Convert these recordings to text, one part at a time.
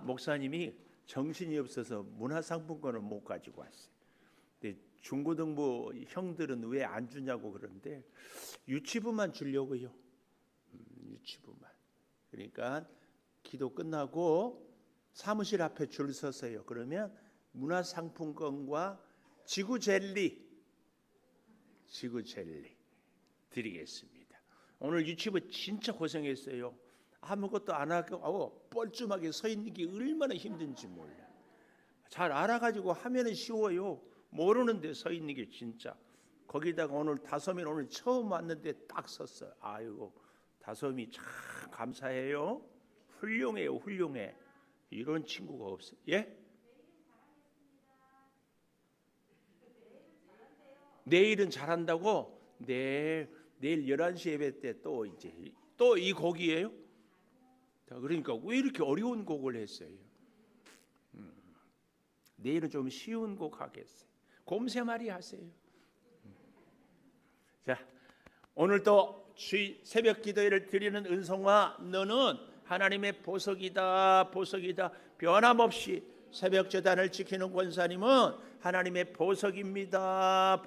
목사님이 정신이 없어서 문화상품권을 못 가지고 왔어요. 근데 중고등부 형들은 왜 안 주냐고 그러는데 유치부만 주려고요. 유치부만. 그러니까 기도 끝나고 사무실 앞에 줄 서서요. 그러면 문화상품권과 지구 젤리 드리겠습니다. 오늘 유치부 진짜 고생했어요. 아무것도 안 하고 뻘쭘하게 서 있는 게 얼마나 힘든지 몰라. 잘 알아가지고 하면은 쉬워요. 모르는데 서 있는 게 진짜. 거기다가 오늘 다솜이 오늘 처음 왔는데 딱 섰어요. 아이고 다솜이 참 감사해요. 훌륭해요, 훌륭해. 이런 친구가 없어요. 예? 내일은 잘한다고? 내일 11시 예배 때 또 이 곡이에요? 그러니까 왜 이렇게 어려운 곡을 했어요? 내일은 좀 쉬운 곡 하겠어요. 곰새말이 하세요. 자, 오늘 또 새벽 기도회를 드리는 은성아, 너는 하나님의 보석이다. 변함없이 새벽 제단을 지키는 권사님은 하나님의 보석입니다.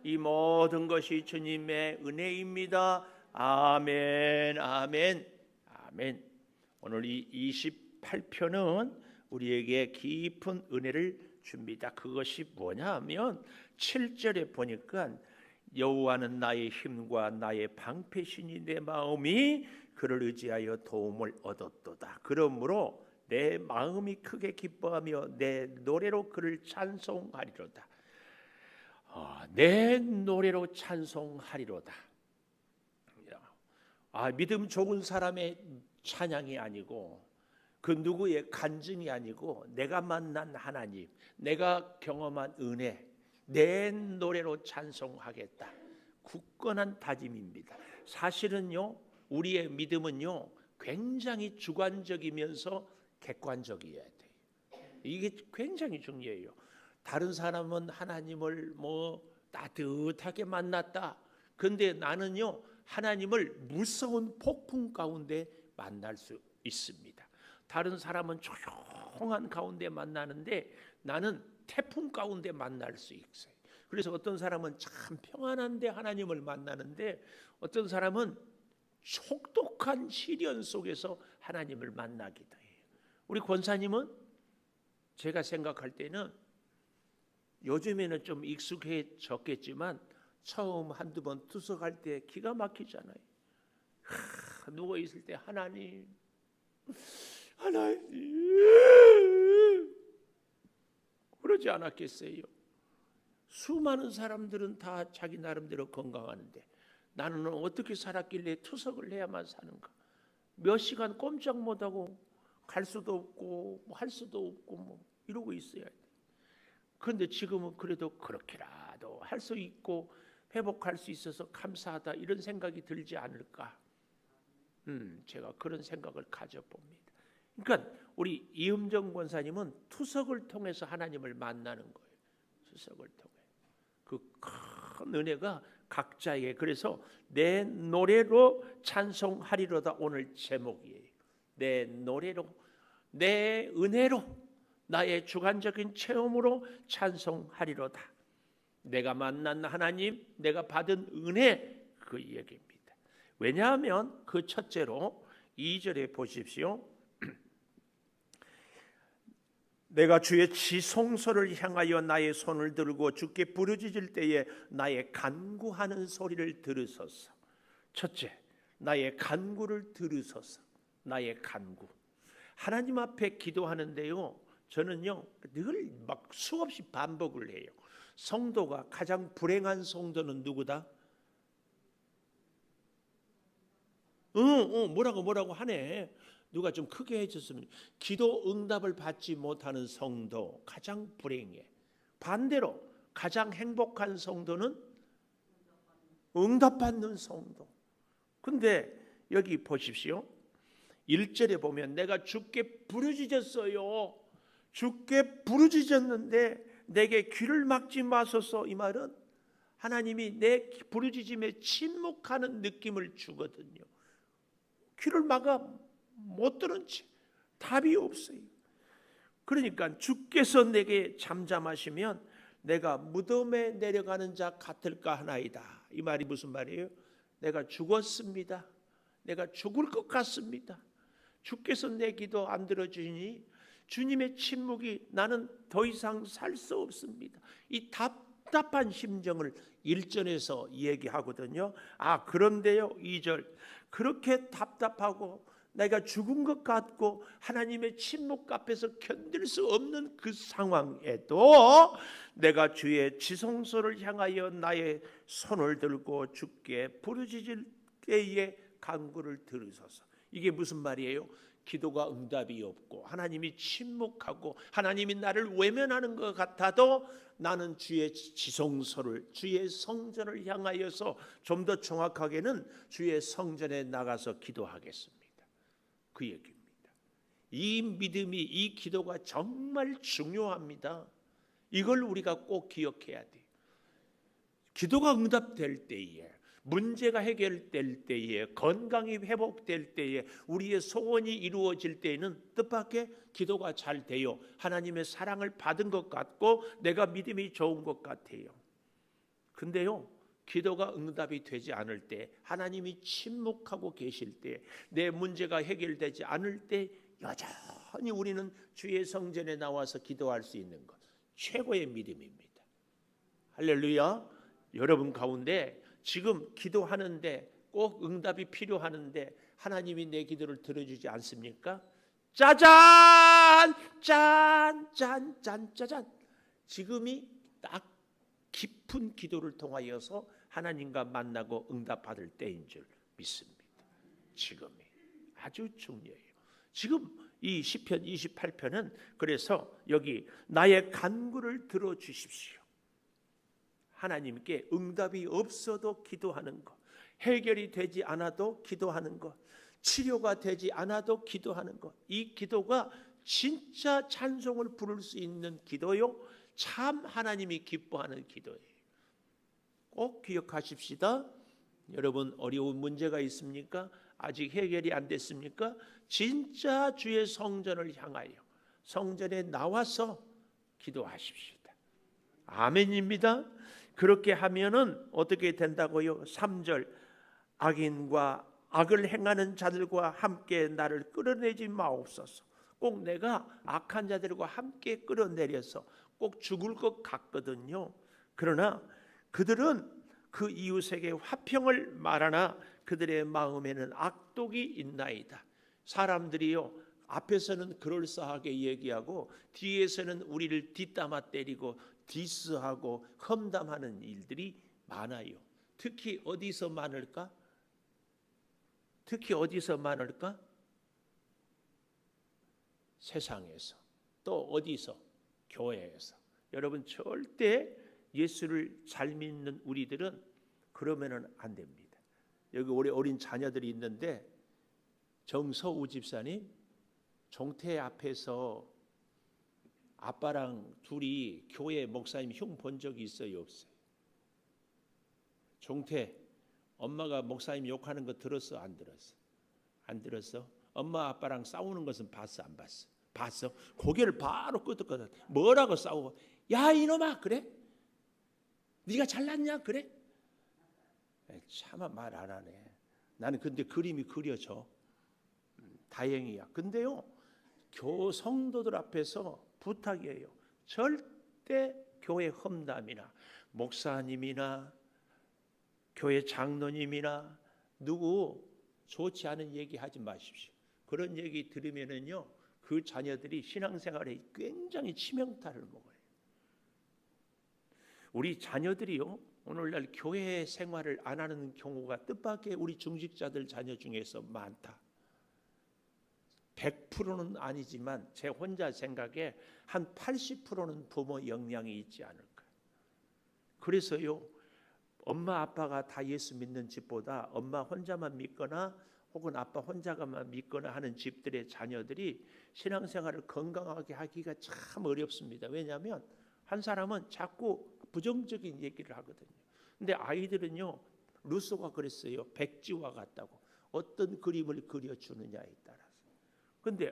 이 모든 것이 주님의 은혜입니다. 아멘. 오늘 이 28편은 우리에게 깊은 은혜를 줍니다. 그것이 뭐냐 하면 7절에 보니까 여호와는 나의 힘과 나의 방패시니 내 마음이 그를 의지하여 도움을 얻었도다. 그러므로 내 마음이 크게 기뻐하며 내 노래로 그를 찬송하리로다. 내 노래로 찬송하리로다. 믿음 좋은 사람의 찬양이 아니고 그 누구의 간증이 아니고 내가 만난 하나님, 내가 경험한 은혜, 내 노래로 찬송하겠다. 굳건한 다짐입니다. 사실은요, 우리의 믿음은요 굉장히 주관적이면서 객관적이어야 돼요. 이게 굉장히 중요해요. 다른 사람은 하나님을 따뜻하게 만났다. 근데 나는요 하나님을 무서운 폭풍 가운데 만날 수 있습니다. 다른 사람은 조용한 가운데 만나는데 나는 태풍 가운데 만날 수 있어요. 그래서 어떤 사람은 참 평안한데 하나님을 만나는데 어떤 사람은 혹독한 시련 속에서 하나님을 만나기도 해요. 우리 권사님은 제가 생각할 때는 요즘에는 좀 익숙해졌겠지만 처음 한두 번 투석할 때 기가 막히잖아요. 누워 있을 때 하나님 그러지 않았겠어요? 수많은 사람들은 다 자기 나름대로 건강하는데 나는 어떻게 살았길래 투석을 해야만 사는가? 몇 시간 꼼짝 못하고 갈 수도 없고 할 수도 없고 이러고 있어야 돼. 그런데 지금은 그래도 그렇게라도 할 수 있고 회복할 수 있어서 감사하다 이런 생각이 들지 않을까? 제가 그런 생각을 가져봅니다. 그러니까 우리 이음정 권사님은 투석을 통해서 하나님을 만나는 거예요. 투석을 통해 그 큰 은혜가 각자에게. 그래서 내 노래로 찬송하리로다 오늘 제목이에요. 내 노래로, 내 은혜로, 나의 주관적인 체험으로 찬송하리로다. 내가 만난 하나님, 내가 받은 은혜, 그 얘기입니다. 왜냐하면 그 첫째로 2절에 보십시오. 내가 주의 지성소를 향하여 나의 손을 들고 주께 부르짖을 때에 나의 간구하는 소리를 들으소서. 첫째, 나의 간구를 들으소서. 나의 간구. 하나님 앞에 기도하는데요, 저는요 늘 막 수없이 반복을 해요. 성도가 가장 불행한 성도는 누구다? 뭐라고 하네. 누가 좀 크게 해줬으면. 기도 응답을 받지 못하는 성도 가장 불행해. 반대로 가장 행복한 성도는 응답받는 성도. 근데 여기 보십시오. 1절에 보면 내가 주께 부르짖었어요. 주께 부르짖었는데 내게 귀를 막지 마소서. 이 말은 하나님이 내 부르짖음에 침묵하는 느낌을 주거든요. 귀를 막아 못 들은 채 답이 없어요. 그러니까 주께서 내게 잠잠하시면 내가 무덤에 내려가는 자 같을까 하나이다. 이 말이 무슨 말이에요? 내가 죽었습니다. 내가 죽을 것 같습니다. 주께서 내 기도 안 들어주니 주님의 침묵이 나는 더 이상 살 수 없습니다. 이 답답한 심정을 1절에서 얘기하거든요. 그런데요 2절, 그렇게 답답하고 내가 죽은 것 같고 하나님의 침묵 앞에서 견딜 수 없는 그 상황에도 내가 주의 지성소를 향하여 나의 손을 들고 주께 부르짖을 때에 간구를 들으소서. 이게 무슨 말이에요? 기도가 응답이 없고 하나님이 침묵하고 하나님이 나를 외면하는 것 같아도 나는 주의 지성소를, 주의 성전을 향하여서 좀 더 정확하게는 주의 성전에 나가서 기도하겠습니다. 그 얘기입니다. 이 믿음이, 이 기도가 정말 중요합니다. 이걸 우리가 꼭 기억해야 돼요. 기도가 응답될 때에, 문제가 해결될 때에, 건강이 회복될 때에, 우리의 소원이 이루어질 때에는 뜻밖의 기도가 잘 돼요. 하나님의 사랑을 받은 것 같고 내가 믿음이 좋은 것 같아요. 근데요, 기도가 응답이 되지 않을 때, 하나님이 침묵하고 계실 때, 내 문제가 해결되지 않을 때 여전히 우리는 주의 성전에 나와서 기도할 수 있는 것, 최고의 믿음입니다. 할렐루야. 여러분 가운데 지금 기도하는데 꼭 응답이 필요하는데 하나님이 내 기도를 들어주지 않습니까? 짜잔! 짠! 짠! 짠! 짜잔! 지금이 딱 깊은 기도를 통하여서 하나님과 만나고 응답받을 때인 줄 믿습니다. 지금이 아주 중요해요. 지금 이 시편 28편은 그래서 여기 나의 간구를 들어주십시오. 하나님께 응답이 없어도 기도하는 것, 해결이 되지 않아도 기도하는 것, 치료가 되지 않아도 기도하는 것, 이 기도가 진짜 찬송을 부를 수 있는 기도요, 참 하나님이 기뻐하는 기도예요. 꼭 기억하십시다. 여러분 어려운 문제가 있습니까? 아직 해결이 안 됐습니까? 진짜 주의 성전을 향하여 성전에 나와서 기도하십시오. 아멘입니다. 그렇게 하면은 어떻게 된다고요? 3절, 악인과 악을 행하는 자들과 함께 나를 끌어내지 마옵소서. 꼭 내가 악한 자들과 함께 끌어내려서 꼭 죽을 것 같거든요. 그러나 그들은 그 이웃에게 화평을 말하나 그들의 마음에는 악독이 있나이다. 사람들이요, 앞에서는 그럴싸하게 얘기하고 뒤에서는 우리를 뒷담화 때리고 디스하고 험담하는 일들이 많아요. 특히 어디서 많을까? 세상에서. 또 어디서? 교회에서. 여러분 절대 예수를 잘 믿는 우리들은 그러면은 안 됩니다. 여기 우리 어린 자녀들이 있는데 정서우 집사님 종태 앞에서 아빠랑 둘이 교회 목사님 흉 본 적이 있어요, 없어요? 종태, 엄마가 목사님 욕하는 거 들었어, 안 들었어? 안 들었어? 엄마 아빠랑 싸우는 것은 봤어, 안 봤어? 봤어? 고개를 바로 끄덕끄덕. 뭐라고 싸우고? 야 이놈아, 그래? 네가 잘났냐, 그래? 차마 말 안 하네. 나는 근데 그림이 그려져. 다행이야. 근데요, 성도들 앞에서 부탁이에요. 절대 교회 험담이나 목사님이나 교회 장로님이나 누구 좋지 않은 얘기 하지 마십시오. 그런 얘기 들으면은요, 그 자녀들이 신앙생활에 굉장히 치명타를 먹어요. 우리 자녀들이요, 오늘날 교회 생활을 안 하는 경우가 뜻밖의 우리 중직자들 자녀 중에서 많다. 100%는 아니지만 제 혼자 생각에 한 80%는 부모 영향이 있지 않을까. 그래서요, 엄마 아빠가 다 예수 믿는 집보다 엄마 혼자만 믿거나 혹은 아빠 혼자만 믿거나 하는 집들의 자녀들이 신앙생활을 건강하게 하기가 참 어렵습니다. 왜냐하면 한 사람은 자꾸 부정적인 얘기를 하거든요. 근데 아이들은요, 루소가 그랬어요. 백지와 같다고. 어떤 그림을 그려주느냐에 따라서. 근데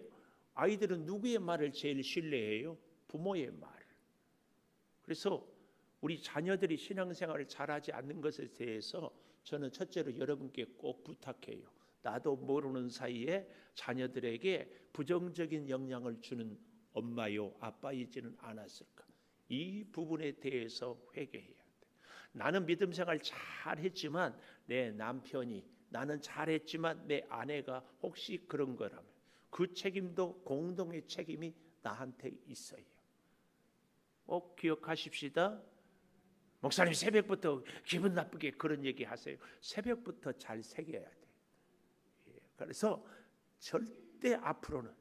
아이들은 누구의 말을 제일 신뢰해요? 부모의 말. 그래서 우리 자녀들이 신앙생활을 잘하지 않는 것에 대해서 저는 첫째로 여러분께 꼭 부탁해요. 나도 모르는 사이에 자녀들에게 부정적인 영향을 주는 엄마요 아빠이지는 않았을까? 이 부분에 대해서 회개해야 돼. 나는 믿음 생활 잘했지만 내 남편이, 나는 잘했지만 내 아내가 혹시 그런 거라면 그 책임도 공동의 책임이 나한테 있어요. 꼭 기억하십시다. 목사님 새벽부터 기분 나쁘게 그런 얘기 하세요. 새벽부터 잘 새겨야 돼. 그래서 절대 앞으로는,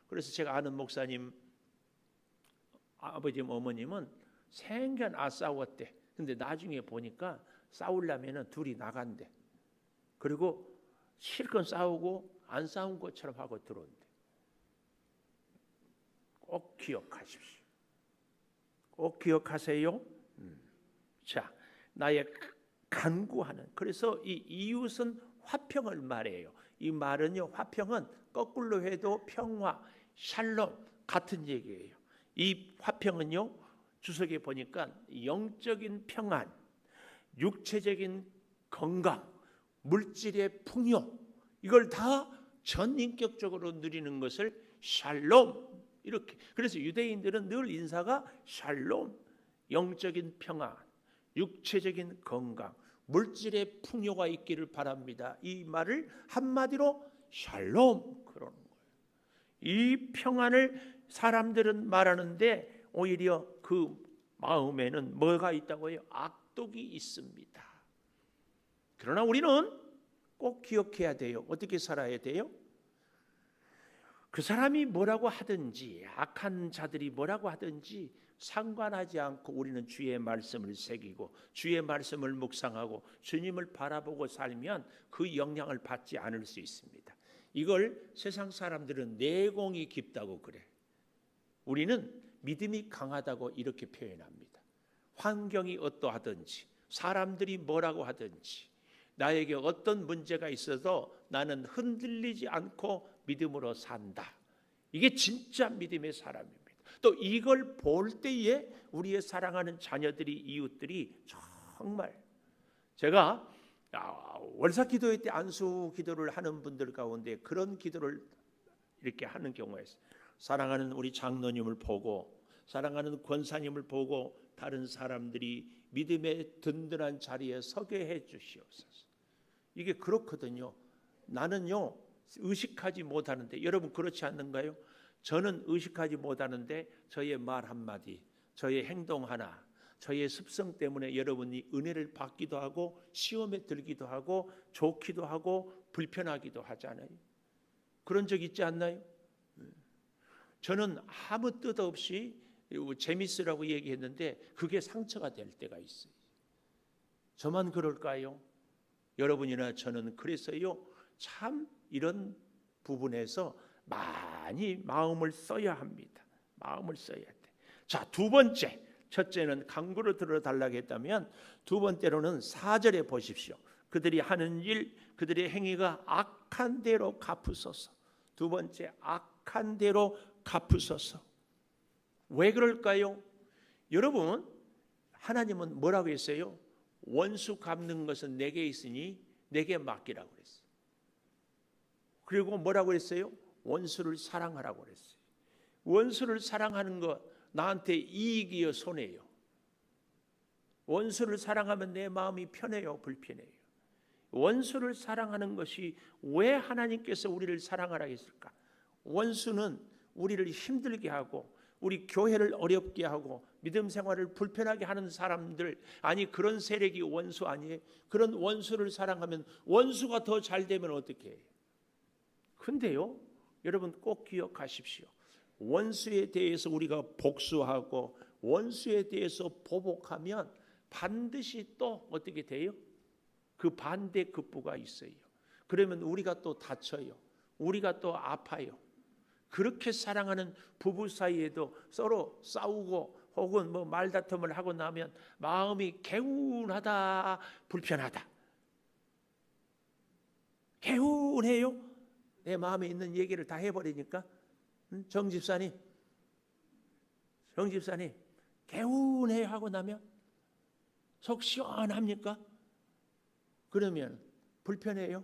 그래서 제가 아는 목사님 아버님 어머님은 생전 싸웠대. 근데 나중에 보니까 싸우려면 둘이 나간대. 그리고 실컷 싸우고 안 싸운 것처럼 하고 들어온대. 꼭 기억하십시오. 꼭 기억하세요. 자, 나의 간구하는, 그래서 이 이웃은 화평을 말해요. 이 말은요, 화평은 거꾸로 해도 평화, 샬롬 같은 얘기예요. 이 화평은요, 주석에 보니까 영적인 평안, 육체적인 건강, 물질의 풍요, 이걸 다 전인격적으로 누리는 것을 샬롬, 이렇게. 그래서 유대인들은 늘 인사가 샬롬, 영적인 평안, 육체적인 건강, 물질의 풍요가 있기를 바랍니다. 이 말을 한마디로 샬롬 그러는 거예요. 이 평안을 사람들은 말하는데 오히려 그 마음에는 뭐가 있다고요? 악독이 있습니다. 그러나 우리는 꼭 기억해야 돼요. 어떻게 살아야 돼요? 그 사람이 뭐라고 하든지, 악한 자들이 뭐라고 하든지 상관하지 않고 우리는 주의 말씀을 새기고 주의 말씀을 묵상하고 주님을 바라보고 살면 그 영향을 받지 않을 수 있습니다. 이걸 세상 사람들은 내공이 깊다고 그래. 우리는 믿음이 강하다고 이렇게 표현합니다. 환경이 어떠하든지, 사람들이 뭐라고 하든지, 나에게 어떤 문제가 있어도 나는 흔들리지 않고 믿음으로 산다. 이게 진짜 믿음의 사람입니다. 또 이걸 볼 때에 우리의 사랑하는 자녀들이, 이웃들이 정말, 제가 월사 기도회 때 안수 기도를 하는 분들 가운데 그런 기도를 이렇게 하는 경우가 있어요. 사랑하는 우리 장로님을 보고, 사랑하는 권사님을 보고 다른 사람들이 믿음의 든든한 자리에 서게 해 주시옵소서. 이게 그렇거든요. 나는요 의식하지 못하는데, 여러분 그렇지 않는가요? 저는 의식하지 못하는데 저의 말 한마디, 저의 행동 하나, 저의 습성 때문에 여러분이 은혜를 받기도 하고 시험에 들기도 하고 좋기도 하고 불편하기도 하잖아요. 그런 적 있지 않나요? 저는 아무 뜻 없이 재밌으라고 얘기했는데 그게 상처가 될 때가 있어요. 저만 그럴까요? 여러분이나 저는 그래서요 참 이런 부분에서 많이 마음을 써야 합니다. 마음을 써야 돼. 자, 두 번째, 첫째는 강구로 들어달라고 했다면 두 번째로는 4절에 보십시오. 그들이 하는 일, 그들의 행위가 악한 대로 갚으소서. 두 번째, 악한 대로 갚으소서. 왜 그럴까요? 여러분, 하나님은 뭐라고 했어요? 원수 갚는 것은 내게 있으니 내게 맡기라고 그랬어요. 그리고 뭐라고 했어요? 원수를 사랑하라고 그랬어요. 원수를 사랑하는 것 나한테 이익이요 손해요? 원수를 사랑하면 내 마음이 편해요, 불편해요? 원수를 사랑하는 것이 왜 하나님께서 우리를 사랑하라 했을까? 원수는 우리를 힘들게 하고 우리 교회를 어렵게 하고 믿음 생활을 불편하게 하는 사람들, 아니 그런 세력이 원수 아니에요? 그런 원수를 사랑하면 원수가 더 잘 되면 어떻게 해요? 근데요, 여러분 꼭 기억하십시오. 원수에 대해서 우리가 복수하고 원수에 대해서 보복하면 반드시 또 어떻게 돼요? 그 반대급부가 있어요. 그러면 우리가 또 다쳐요. 우리가 또 아파요. 그렇게 사랑하는 부부 사이에도 서로 싸우고 혹은 뭐 말다툼을 하고 나면 마음이 개운하다, 불편하다. 개운해요? 내 마음에 있는 얘기를 다 해버리니까 정 집사님 개운해 하고 나면 속 시원합니까? 그러면 불편해요?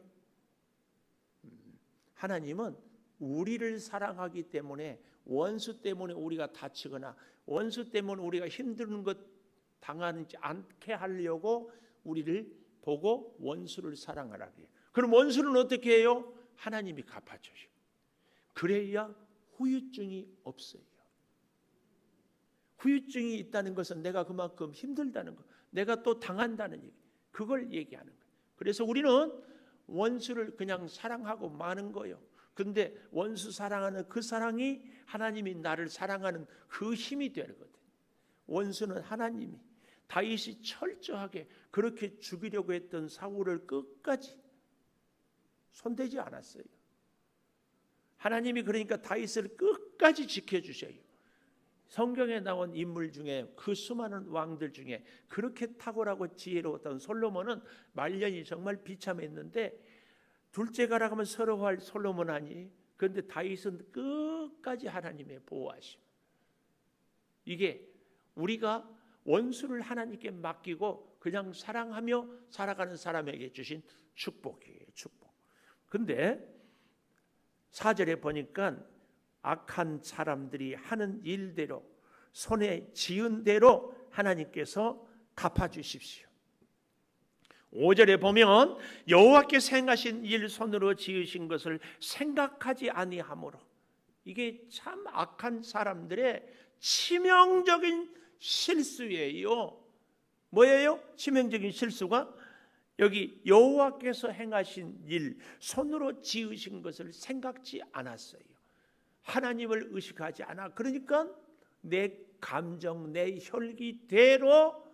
하나님은 우리를 사랑하기 때문에 원수 때문에 우리가 다치거나 원수 때문에 우리가 힘든 것 당하지 않게 하려고 우리를 보고 원수를 사랑하라 그래요. 그럼 원수는 어떻게 해요? 하나님이 갚아주시고, 그래야 후유증이 없어요. 후유증이 있다는 것은 내가 그만큼 힘들다는 것, 내가 또 당한다는 얘기, 그걸 얘기하는 거예요. 그래서 우리는 원수를 그냥 사랑하고 마는 거예요. 근데 원수 사랑하는 그 사랑이 하나님이 나를 사랑하는 그 힘이 되거든. 원수는 하나님이, 다윗이 철저하게 그렇게 죽이려고 했던 사울을 끝까지 손대지 않았어요. 하나님이 그러니까 다윗을 끝까지 지켜주셔요. 성경에 나온 인물 중에, 그 수많은 왕들 중에 그렇게 탁월하고 지혜로웠던 솔로몬은 말년이 정말 비참했는데, 둘째 가라 하면 서러워할 솔로몬 아니? 그런데 다윗은 끝까지 하나님의 보호하심. 이게 우리가 원수를 하나님께 맡기고 그냥 사랑하며 살아가는 사람에게 주신 축복이에요. 축복. 근데 4절에 보니까 악한 사람들이 하는 일대로, 손에 지은 대로 하나님께서 갚아주십시오. 5절에 보면 여호와께서 행하신 일, 손으로 지으신 것을 생각하지 아니하므로, 이게 참 악한 사람들의 치명적인 실수예요. 뭐예요? 치명적인 실수가 여기 여호와께서 행하신 일, 손으로 지으신 것을 생각지 않았어요. 하나님을 의식하지 않아. 그러니까 내 감정, 내 혈기대로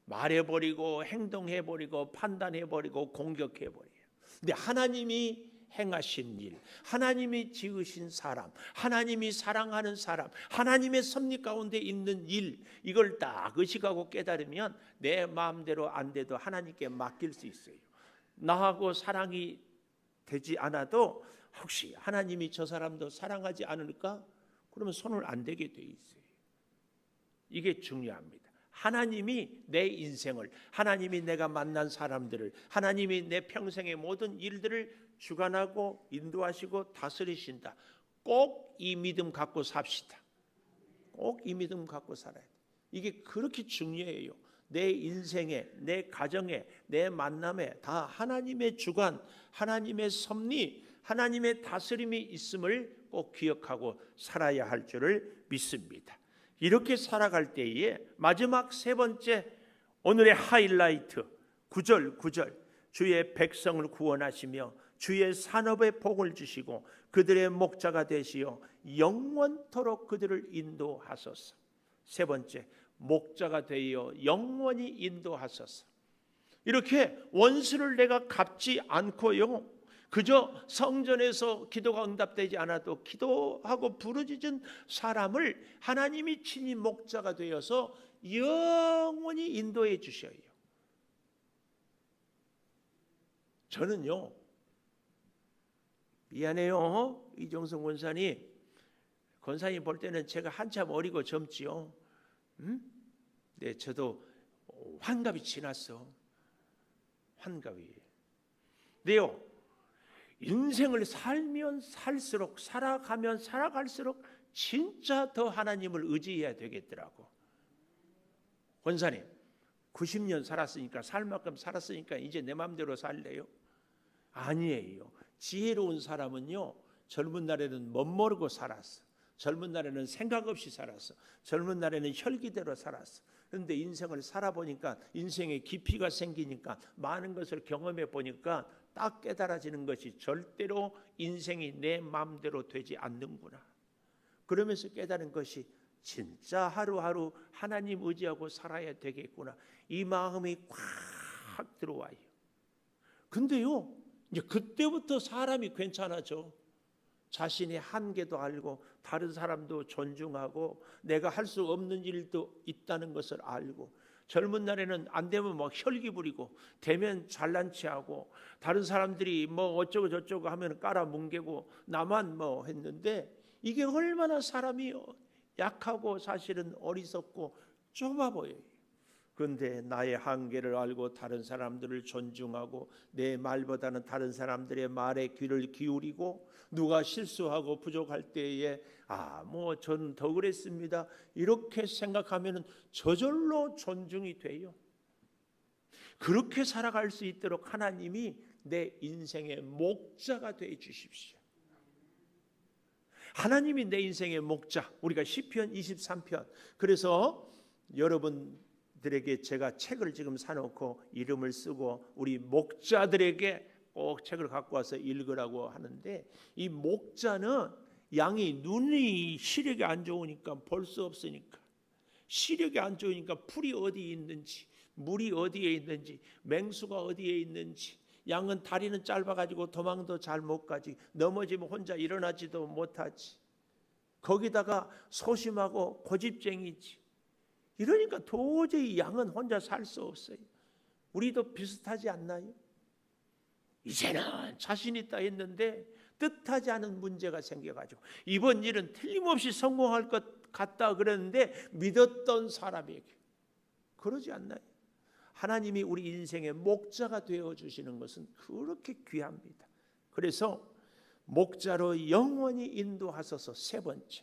말해버리고 행동해버리고 판단해버리고 공격해버려요. 근데 하나님이 행하신 일, 하나님이 지으신 사람, 하나님이 사랑하는 사람, 하나님의 섭리 가운데 있는 일, 이걸 딱 의식하고 깨달으면 내 마음대로 안 돼도 하나님께 맡길 수 있어요. 나하고 사랑이 되지 않아도 혹시 하나님이 저 사람도 사랑하지 않을까? 그러면 손을 안 대게 돼 있어요. 이게 중요합니다. 하나님이 내 인생을, 하나님이 내가 만난 사람들을, 하나님이 내 평생의 모든 일들을 주관하고 인도하시고 다스리신다. 꼭 이 믿음 갖고 삽시다. 꼭 이 믿음 갖고 살아야 돼. 이게 그렇게 중요해요. 내 인생에, 내 가정에, 내 만남에 다 하나님의 주관, 하나님의 섭리, 하나님의 다스림이 있음을 꼭 기억하고 살아야 할 줄을 믿습니다. 이렇게 살아갈 때에 마지막 세 번째, 오늘의 하이라이트 9절 주의 백성을 구원하시며 주의 산업에 복을 주시고 그들의 목자가 되시어 영원토록 그들을 인도하소서. 세 번째, 목자가 되어 영원히 인도하소서. 이렇게 원수를 내가 갚지 않고요, 그저 성전에서 기도가 응답되지 않아도 기도하고 부르짖은 사람을 하나님이 친히 목자가 되어서 영원히 인도해 주셔요. 저는요, 미안해요, 이종성 권사님 볼 때는 제가 한참 어리고 젊지요. 네, 저도 환갑이 지났어. 환갑이. 네요. 인생을 살면 살수록, 살아가면 살아갈수록 진짜 더 하나님을 의지해야 되겠더라고. 권사님 90년 살았으니까, 살 만큼 살았으니까 이제 내 마음대로 살래요? 아니에요. 지혜로운 사람은요, 젊은 날에는 멋모르고 살았어. 젊은 날에는 생각 없이 살았어. 젊은 날에는 혈기대로 살았어. 그런데 인생을 살아보니까, 인생의 깊이가 생기니까, 많은 것을 경험해 보니까 딱 깨달아지는 것이 절대로 인생이 내 마음대로 되지 않는구나. 그러면서 깨달은 것이 진짜 하루하루 하나님 의지하고 살아야 되겠구나. 이 마음이 꽉 들어와요. 근데요, 이제 그때부터 사람이 괜찮아져. 자신의 한계도 알고, 다른 사람도 존중하고, 내가 할 수 없는 일도 있다는 것을 알고, 젊은 날에는 안 되면 막 혈기 부리고, 되면 잘난 체하고, 다른 사람들이 뭐 어쩌고 저쩌고 하면 깔아뭉개고, 나만 뭐 했는데, 이게 얼마나 사람이 약하고 사실은 어리석고 좁아 보여요. 그런데 나의 한계를 알고 다른 사람들을 존중하고 내 말보다는 다른 사람들의 말에 귀를 기울이고 누가 실수하고 부족할 때에 뭐 저는 더 그랬습니다 이렇게 생각하면 저절로 존중이 돼요. 그렇게 살아갈 수 있도록 하나님이 내 인생의 목자가 되어 주십시오. 하나님이 내 인생의 목자. 우리가 시편 23편. 그래서 여러분들에게 제가 책을 지금 사놓고 이름을 쓰고 우리 목자들에게 꼭 책을 갖고 와서 읽으라고 하는데, 이 목자는 양이 눈이 시력이 안 좋으니까 볼 수 없으니까, 시력이 안 좋으니까 풀이 어디에 있는지, 물이 어디에 있는지, 맹수가 어디에 있는지, 양은 다리는 짧아가지고 도망도 잘 못 가지, 넘어지면 혼자 일어나지도 못하지, 거기다가 소심하고 고집쟁이지. 이러니까 도저히 양은 혼자 살 수 없어요. 우리도 비슷하지 않나요? 이제는 자신 있다 했는데 뜻하지 않은 문제가 생겨가지고 이번 일은 틀림없이 성공할 것 같다 그랬는데 믿었던 사람에게 그러지 않나요? 하나님이 우리 인생의 목자가 되어주시는 것은 그렇게 귀합니다. 그래서 목자로 영원히 인도하소서. 세 번째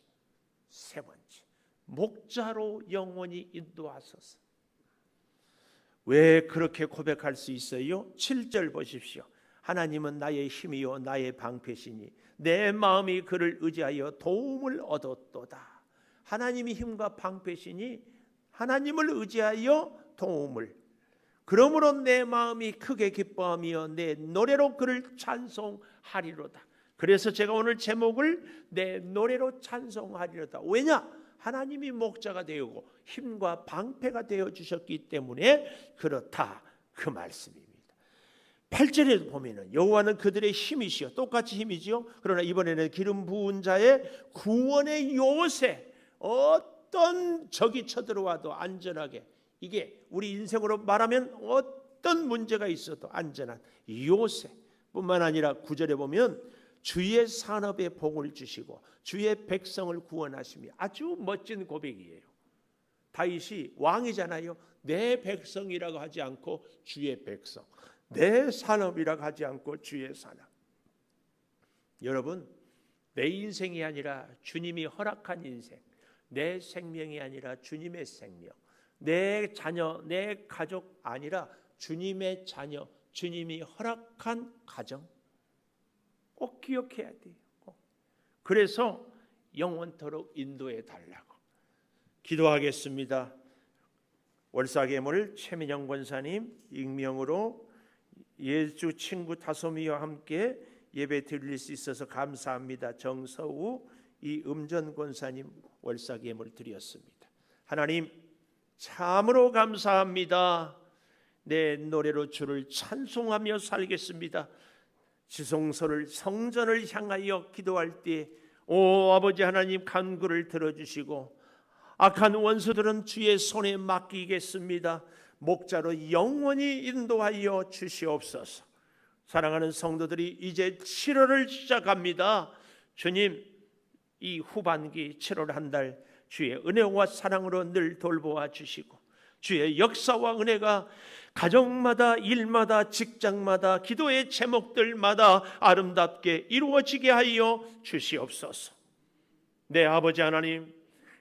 목자로 영원히 인도하소서. 왜 그렇게 고백할 수 있어요? 7절 보십시오. 하나님은 나의 힘이요 나의 방패시니 내 마음이 그를 의지하여 도움을 얻었도다. 하나님이 힘과 방패시니 하나님을 의지하여 도움을, 그러므로 내 마음이 크게 기뻐하며 내 노래로 그를 찬송하리로다. 그래서 제가 오늘 제목을 내 노래로 찬송하리로다. 왜냐? 하나님이 목자가 되고 힘과 방패가 되어 주셨기 때문에 그렇다, 그 말씀입니다. 8절에 보면은 여호와는 그들의 힘이시요, 똑같이 힘이지요. 그러나 이번에는 기름 부은 자의 구원의 요새, 어떤 적이 쳐들어와도 안전하게, 이게 우리 인생으로 말하면 어떤 문제가 있어도 안전한 요새 뿐만 아니라 9절에 보면 주의 산업에 복을 주시고 주의 백성을 구원하시며, 아주 멋진 고백이에요. 다윗이 왕이잖아요. 내 백성이라고 하지 않고 주의 백성, 내 산업이라고 하지 않고 주의 산업. 여러분, 내 인생이 아니라 주님이 허락한 인생, 내 생명이 아니라 주님의 생명, 내 자녀, 내 가족 아니라 주님의 자녀, 주님이 허락한 가정, 꼭 기억해야 돼요. 그래서 영원토록 인도해 달라고 기도하겠습니다. 월사계물 최민영 권사님 익명으로 예수 친구 다솜이와 함께 예배 드릴 수 있어서 감사합니다. 정서우 이음전 권사님 월사계물 드렸습니다. 하나님 참으로 감사합니다. 내 노래로 주를 찬송하며 살겠습니다. 지성소를, 성전을 향하여 기도할 때 오 아버지 하나님, 간구를 들어주시고 악한 원수들은 주의 손에 맡기겠습니다. 목자로 영원히 인도하여 주시옵소서. 사랑하는 성도들이 이제 7월을 시작합니다. 주님, 이 후반기 7월 한 달 주의 은혜와 사랑으로 늘 돌보아 주시고 주의 역사와 은혜가 가정마다, 일마다, 직장마다, 기도의 제목들마다 아름답게 이루어지게 하여 주시옵소서. 네, 아버지 하나님,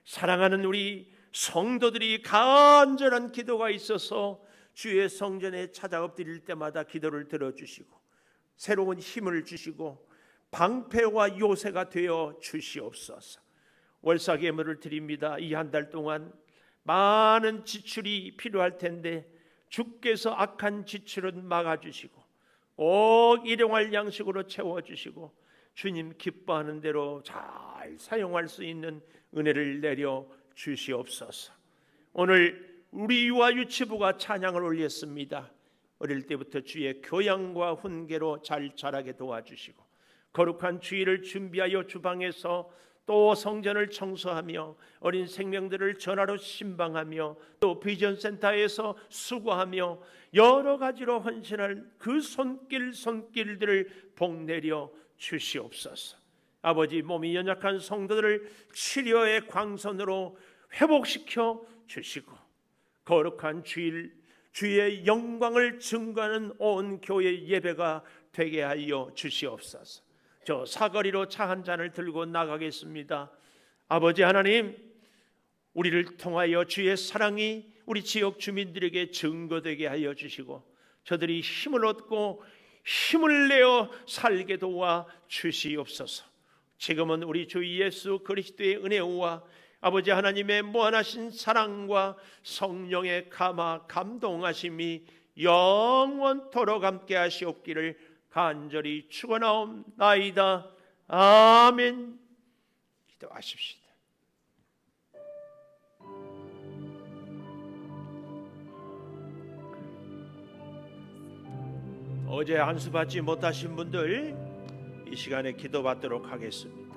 사랑하는 우리 성도들이 간절한 기도가 있어서 주의 성전에 찾아 엎드릴 때마다 기도를 들어주시고 새로운 힘을 주시고 방패와 요새가 되어 주시옵소서. 월사계물을 드립니다. 이 한 달 동안 많은 지출이 필요할 텐데 주께서 악한 지출은 막아주시고 꼭 일용할 양식으로 채워주시고 주님 기뻐하는 대로 잘 사용할 수 있는 은혜를 내려 주시옵소서. 오늘 우리 유아 유치부가 찬양을 올렸습니다. 어릴 때부터 주의 교양과 훈계로 잘 자라게 도와주시고 거룩한 주일을 준비하여 주방에서 또 성전을 청소하며 어린 생명들을 전화로 신방하며 또 비전센터에서 수고하며 여러 가지로 헌신할 그 손길들을 복내려 주시옵소서. 아버지, 몸이 연약한 성도들을 치료의 광선으로 회복시켜 주시고 거룩한 주의 영광을 증거하는 온 교회 예배가 되게 하여 주시옵소서. 저 사거리로 차 한 잔을 들고 나가겠습니다. 아버지 하나님, 우리를 통하여 주의 사랑이 우리 지역 주민들에게 증거되게 하여 주시고 저들이 힘을 얻고 힘을 내어 살게 도와 주시옵소서. 지금은 우리 주 예수 그리스도의 은혜와 아버지 하나님의 무한하신 사랑과 성령의 감동하심이 영원토록 함께 하시옵기를 간절히 축원하옵나이다. 아멘. 기도하십시다. 어제 안수 받지 못하신 분들 이 시간에 기도받도록 하겠습니다.